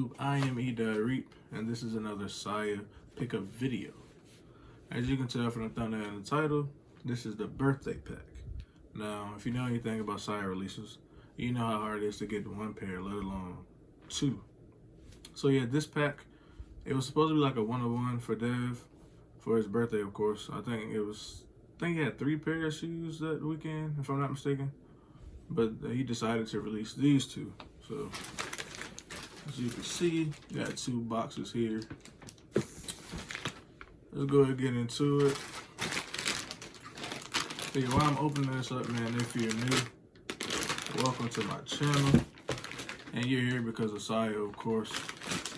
YouTube? I am Reap, and this is another Sia pickup video. As you can tell from the thumbnail and the title, this is the birthday pack. Now, if you know anything about Sia releases, you know how hard it is to get one pair, let alone two. So yeah, this pack, it was supposed to be like a one-on-one for Dev for his birthday, of course. I think he had 3 pairs of shoes that weekend, if I'm not mistaken. But he decided to release these 2. So, as you can see, got 2 boxes here. Let's go ahead and get into it. Hey, while I'm opening this up, man, if you're new, welcome to my channel. And you're here because of Sia, of course.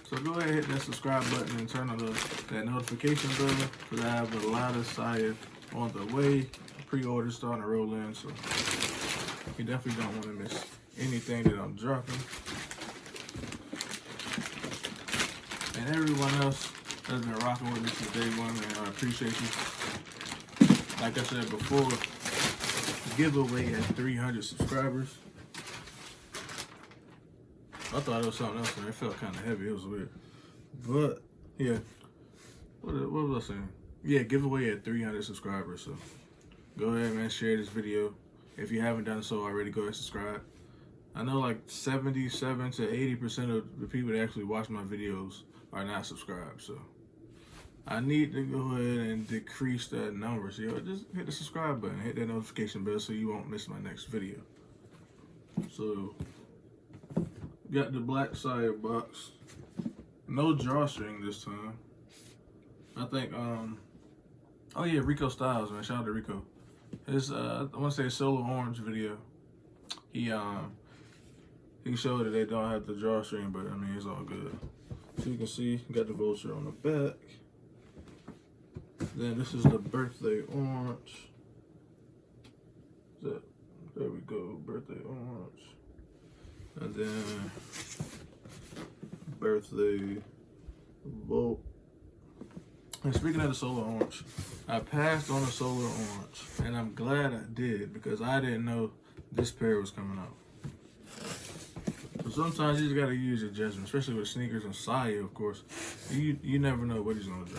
So go ahead and hit that subscribe button and turn on that notification bell, because I have a lot of Sia on the way. Pre-orders starting to roll in, so you definitely don't want to miss anything that I'm dropping. And everyone else that's been rocking with me since day one, man, I appreciate you. Like I said before, giveaway at 300 subscribers. I thought it was something else, and it felt kind of heavy. It was weird. But, yeah. What was I saying? Yeah, giveaway at 300 subscribers. So, go ahead, man. Share this video. If you haven't done so already, go ahead and subscribe. I know like 77 to 80% of the people that actually watch my videos are not subscribed. So, I need to go ahead and decrease that number. So, just hit the subscribe button. Hit that notification bell so you won't miss my next video. So, got the black Sia box. No drawstring this time. I think, oh yeah, Rico Styles, man. Shout out to Rico. His, I want to say Solo Orange video. He showed that they don't have the drawstring, but I mean, it's all good. So you can see, got the vulture on the back. Then this is the birthday orange. There we go, birthday orange. And then birthday Volt. And speaking of the solar orange, I passed on the solar orange, and I'm glad I did, because I didn't know this pair was coming out. So sometimes you just gotta use your judgment, especially with sneakers and Sia, of course. You never know what he's gonna do.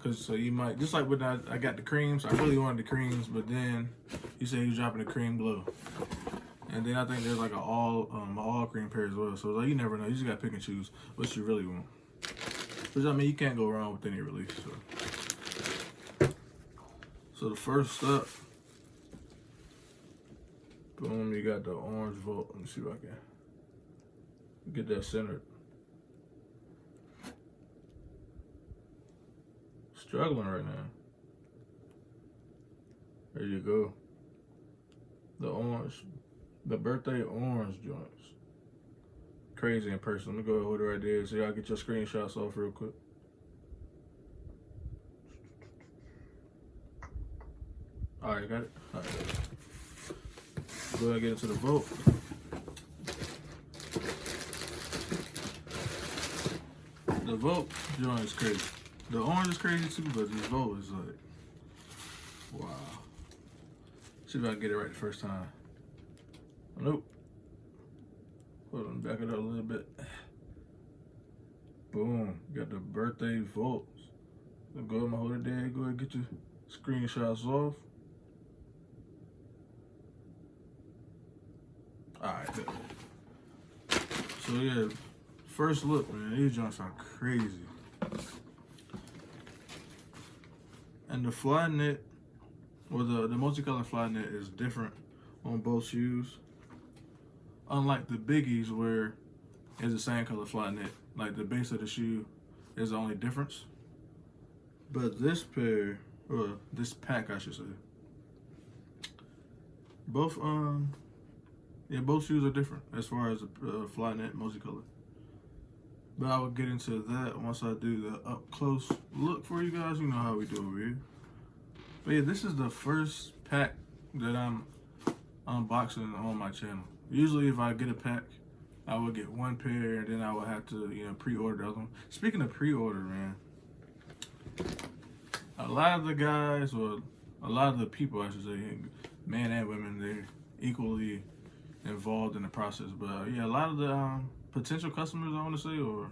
Cause so you might, just like when I got the creams, I really wanted the creams, but then you said he was dropping the cream glow. And then I think there's like an all cream pair as well. So like, you never know. You just gotta pick and choose what you really want. Which I mean, you can't go wrong with any release. So the first up, boom, you got the orange Volt. Let me see if I can get that centered. Struggling right now. There you go. The orange. The birthday orange joints. Crazy in person. Let me go ahead and hold it right there so y'all get your screenshots off real quick. Alright, got it? Alright. Go ahead and get into the Volt. The Volt joint is crazy. The orange is crazy too, but this Volt is like, wow. See if I can get it right the first time. Nope. Hold on, back it up a little bit. Boom. Got the birthday Volts. So go ahead and hold it there. Go ahead and get your screenshots off. Alright. So yeah, first look, man, these joints are crazy. And the flyknit, or the multicolored flyknit, is different on both shoes. Unlike the biggies, where it's the same color flyknit, like the base of the shoe is the only difference. But this pair, or this pack, I should say, both shoes are different as far as the flyknit multicolored. But I will get into that once I do the up close look for you guys. You know how we do over here. But yeah, this is the first pack that I'm unboxing on my channel. Usually if I get a pack, I would get 1 pair, and then I would have to, pre-order the other one. Speaking of pre-order, man, a lot of the guys, or a lot of the people, I should say, men and women, they're equally involved in the process. But yeah, a lot of the potential customers, I want to say, or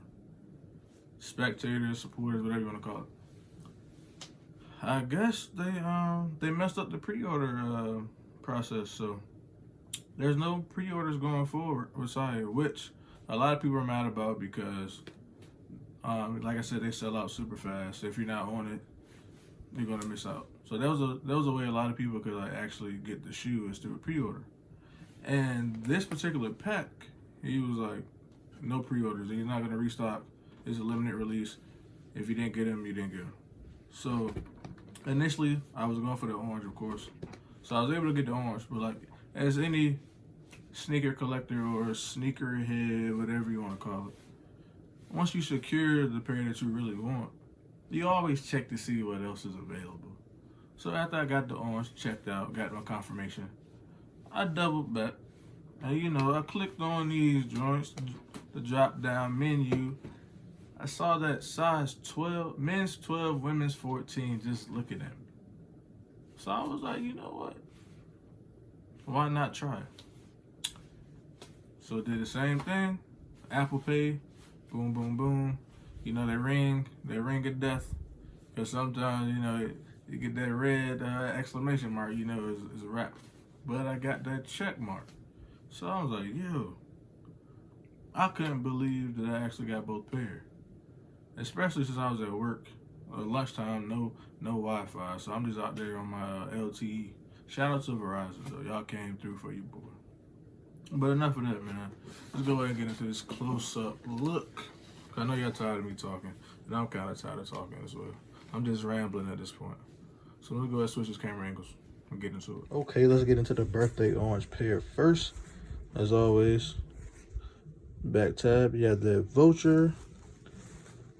spectators, supporters, whatever you want to call it. I guess they messed up the pre-order process, so there's no pre-orders going forward with Sia, which a lot of people are mad about because, like I said, they sell out super fast. So if you're not on it, you're gonna miss out. So that was a way a lot of people could like actually get the shoe is through a pre-order. And this particular pack, he was like, no pre-orders. He's not gonna restock. It's a limited release. If you didn't get him, you didn't get him. So initially, I was going for the orange, of course. So I was able to get the orange, but like as any sneaker collector or sneakerhead, whatever you want to call it, once you secure the pair that you really want, you always check to see what else is available. So after I got the orange, checked out, got my confirmation, I doubled back. And you know, I clicked on these joints, the drop down menu. I saw that size 12, men's 12, women's 14, just looking at me. So I was like, you know what? Why not try it? So did the same thing. Apple Pay, boom, boom, boom. You know, they ring of death. Because sometimes, you know, you get that red exclamation mark, you know, it's a wrap. But I got that check mark. So I was like, yo, I couldn't believe that I actually got both pairs. Especially since I was at work. Lunchtime, no Wi-Fi. So I'm just out there on my LTE. Shout out to Verizon, though. Y'all came through for you, boy. But enough of that, man. Let's go ahead and get into this close-up look. I know y'all tired of me talking, and I'm kind of tired of talking as well. I'm just rambling at this point. So let's go ahead and switch this camera angles and get into it. Okay, let's get into the birthday orange pair first. As always, back tab, you have the Vulture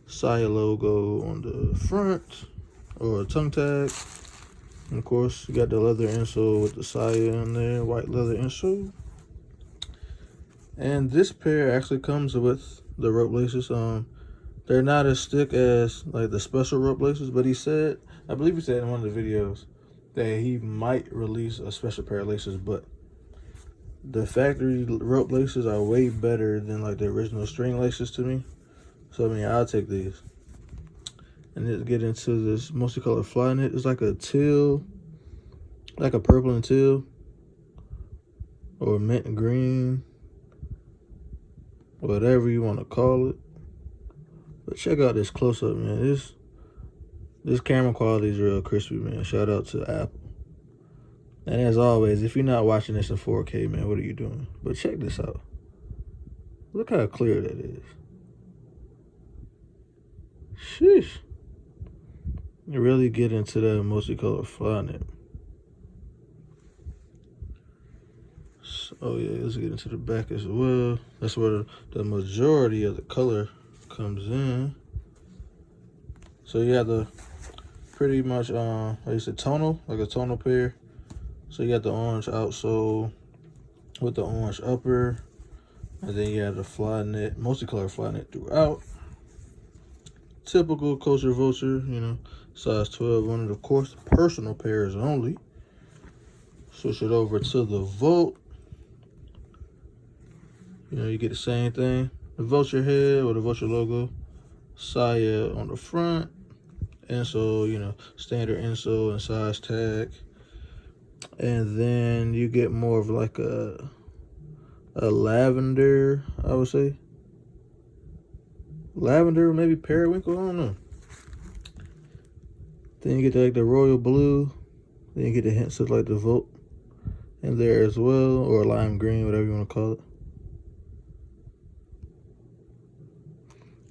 Sia logo on the front, or a tongue tag. And of course, you got the leather insole with the Sia on there, white leather insole. And this pair actually comes with the rope laces. They're not as thick as like the special rope laces, but he said, I believe he said in one of the videos that he might release a special pair of laces, but the factory rope laces are way better than like the original string laces to me. So I mean, I'll take these. And let's get into this multicolored flyknit. It's like a teal, like a purple and teal, or mint and green, whatever you want to call it. But check out this close-up, man. This camera quality is real crispy, man. Shout out to Apple. And as always, if you're not watching this in 4K, man, what are you doing? But check this out. Look how clear that is. Sheesh. You really get into that multicolored flyknit. Oh yeah, let's get into the back as well. That's where the majority of the color comes in. So you have the pretty much like you said, tonal, like a tonal pair. So you got the orange outsole with the orange upper, and then you have the flyknit, multicolored flyknit throughout. Typical Culture Vulture, you know, size 12, one of the course personal pairs only. Switch it over to the Volt. You know, you get the same thing. The Vulture head with the Vulture logo. Sia on the front. Insole, you know, standard insole and size tag. And then you get more of like a lavender, I would say. Lavender, maybe periwinkle, I don't know. Then you get like the royal blue. Then you get the hints of like the Volt in there as well, or lime green, whatever you want to call it.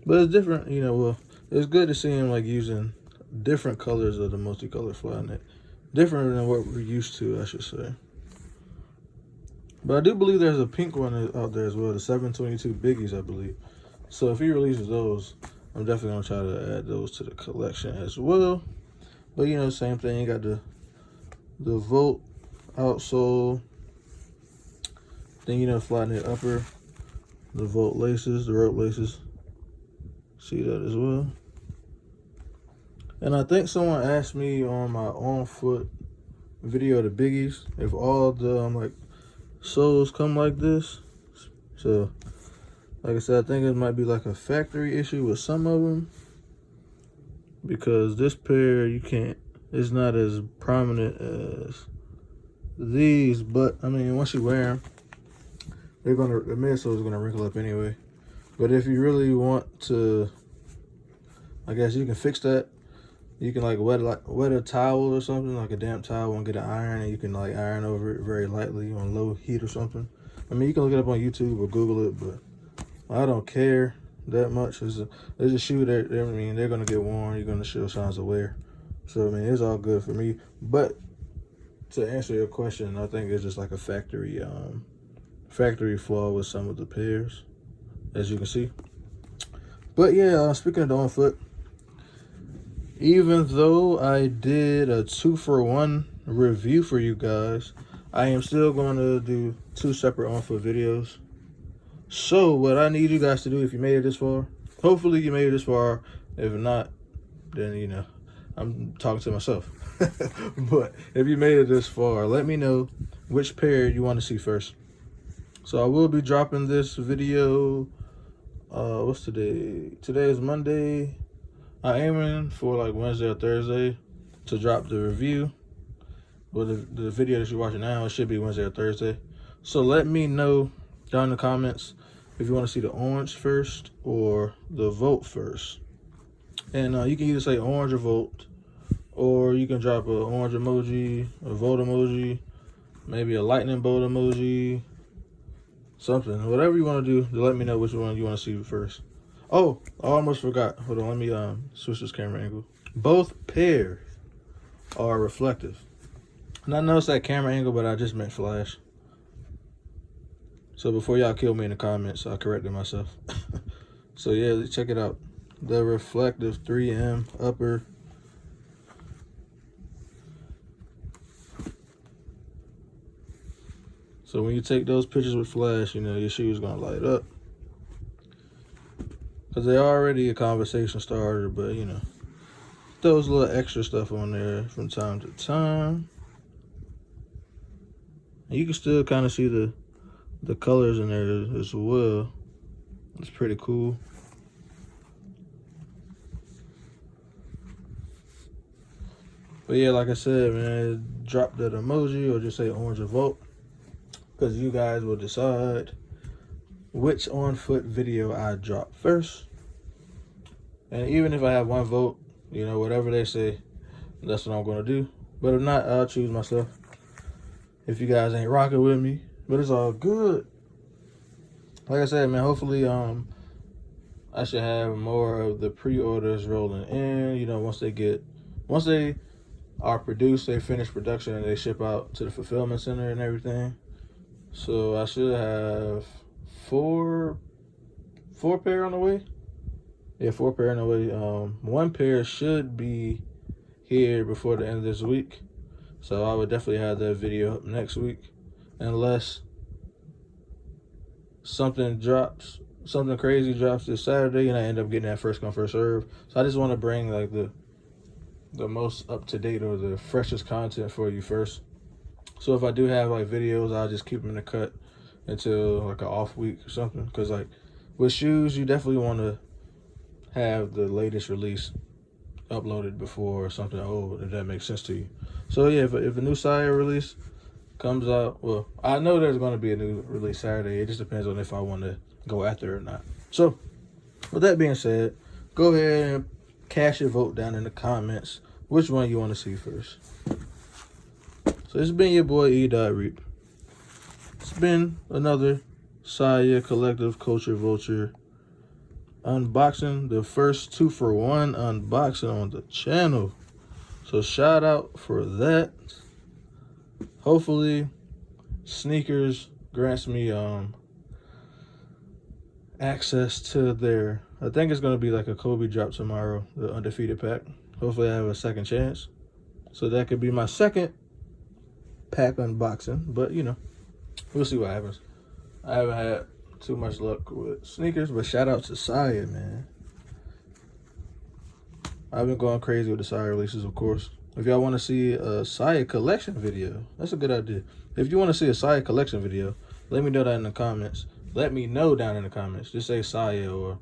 But it's different, you know, well, it's good to see him like using different colors of the multicolored flyknit. Different than what we're used to, I should say. But I do believe there's a pink one out there as well, the 722 biggies, I believe. So if he releases those, I'm definitely going to try to add those to the collection as well. But, you know, same thing. You got the Volt outsole. Then, you know, flyknit upper. The Volt laces, the rope laces. See that as well. And I think someone asked me on my on foot video of the biggies if all the like soles come like this. So Like I said, I think it might be like a factory issue with some of them, because this pair you can't, it's not as prominent as these. But I mean, once you wear them, the midsole is gonna wrinkle up anyway. But if you really want to, I guess you can fix that. You can like wet a towel or something, like a damp towel, and get an iron, and you can like iron over it very lightly on low heat or something. I mean, you can look it up on YouTube or Google it, but I don't care that much. It's a shoe that, I mean, they're gonna get worn. You're gonna show signs of wear. So I mean, it's all good for me. But to answer your question, I think it's just like a factory flaw with some of the pairs, as you can see. But yeah, speaking of the on foot, even though I did a 2-for-1 review for you guys, I am still going to do 2 separate on foot videos. So what I need you guys to do, if you made it this far, hopefully you made it this far. If not, then you know, I'm talking to myself. But if you made it this far, let me know which pair you want to see first. So I will be dropping this video, what's today? Today is Monday. I'm aiming for like Wednesday or Thursday to drop the review. Well, the video that you're watching now, it should be Wednesday or Thursday. So let me know down in the comments if you want to see the orange first or the Volt first. And you can either say orange or Volt, or you can drop an orange emoji, a Volt emoji, maybe a lightning bolt emoji, something. Whatever you want to do, let me know which one you want to see first. Oh, I almost forgot. Hold on, let me switch this camera angle. Both pairs are reflective. And I noticed that camera angle, but I just meant flash. So before y'all kill me in the comments, I corrected myself. So yeah, check it out. The reflective 3M upper. So when you take those pictures with flash, you know, your shoe is gonna light up. Because they're already a conversation starter, but you know, throws a little extra stuff on there from time to time. And you can still kind of see the colors in there as well. It's pretty cool. But yeah, like I said, man, drop that emoji or just say orange or Volt, because you guys will decide which on foot video I drop first. And even if I have one vote, you know, whatever they say, that's what I'm gonna do. But if not, I'll choose myself if you guys ain't rocking with me. But it's all good. Like I said, man, hopefully I should have more of the pre-orders rolling in. You know, once they are produced, they finish production and they ship out to the fulfillment center and everything. So I should have four pair on the way. Yeah, 4 pair on the way. 1 pair should be here before the end of this week. So I would definitely have that video up next week, unless something crazy drops this Saturday and I end up getting that first come first serve. So I just want to bring like the most up to date or the freshest content for you first. So if I do have like videos, I'll just keep them in the cut until like an off week or something. Because like with shoes, you definitely want to have the latest release uploaded before something old, if that makes sense to you. So yeah, if a new Sia release comes out, well, I know there's going to be a new release Saturday. It just depends on if I want to go after it or not. So with that being said, go ahead and cast your vote down in the comments which one you want to see first. So it's been your boy E.Reap. It's been another Sia Collective Culture Vulture unboxing, the first 2-for-1 unboxing on the channel. So shout out for that. Hopefully sneakers grants me access to their, I think it's going to be like a Kobe drop tomorrow, the undefeated pack. Hopefully I have a second chance, so that could be my second pack unboxing. But you know, we'll see what happens. I haven't had too much luck with sneakers, but shout out to Sia, man. I've been going crazy with the Sia releases, of course. If y'all want to see a Sia collection video, that's a good idea. If you want to see a Sia collection video, let me know that in the comments. let me know down in the comments. Just say Sia or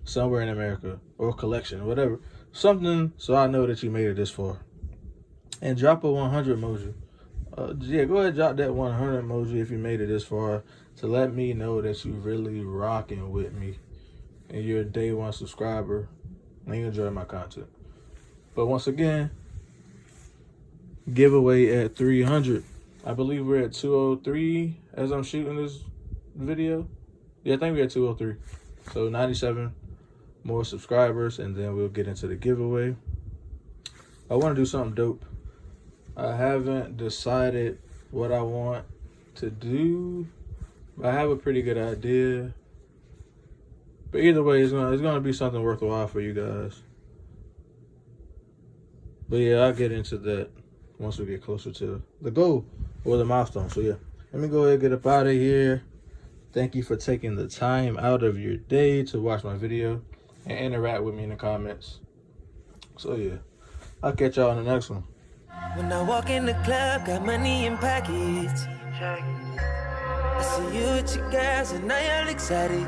somewhere in America or collection, whatever. Something so I know that you made it this far. And drop a 100 emoji. Yeah, go ahead and drop that 100 emoji if you made it this far to let me know that you really rocking with me and you're a day one subscriber and you enjoy my content. But once again, giveaway at 300. I believe we're at 203 as I'm shooting this video. Yeah, I think we're at 203. So 97 more subscribers and then we'll get into the giveaway. I want to do something dope. I haven't decided what I want to do. I have a pretty good idea. But either way, it's gonna be something worthwhile for you guys. But yeah, I'll get into that once we get closer to the goal or the milestone. So yeah, let me go ahead and get up out of here. Thank you for taking the time out of your day to watch my video and interact with me in the comments. So yeah, I'll catch y'all in the next one. When I walk in the club, got money in pockets. I see you with your girls and now you're excited.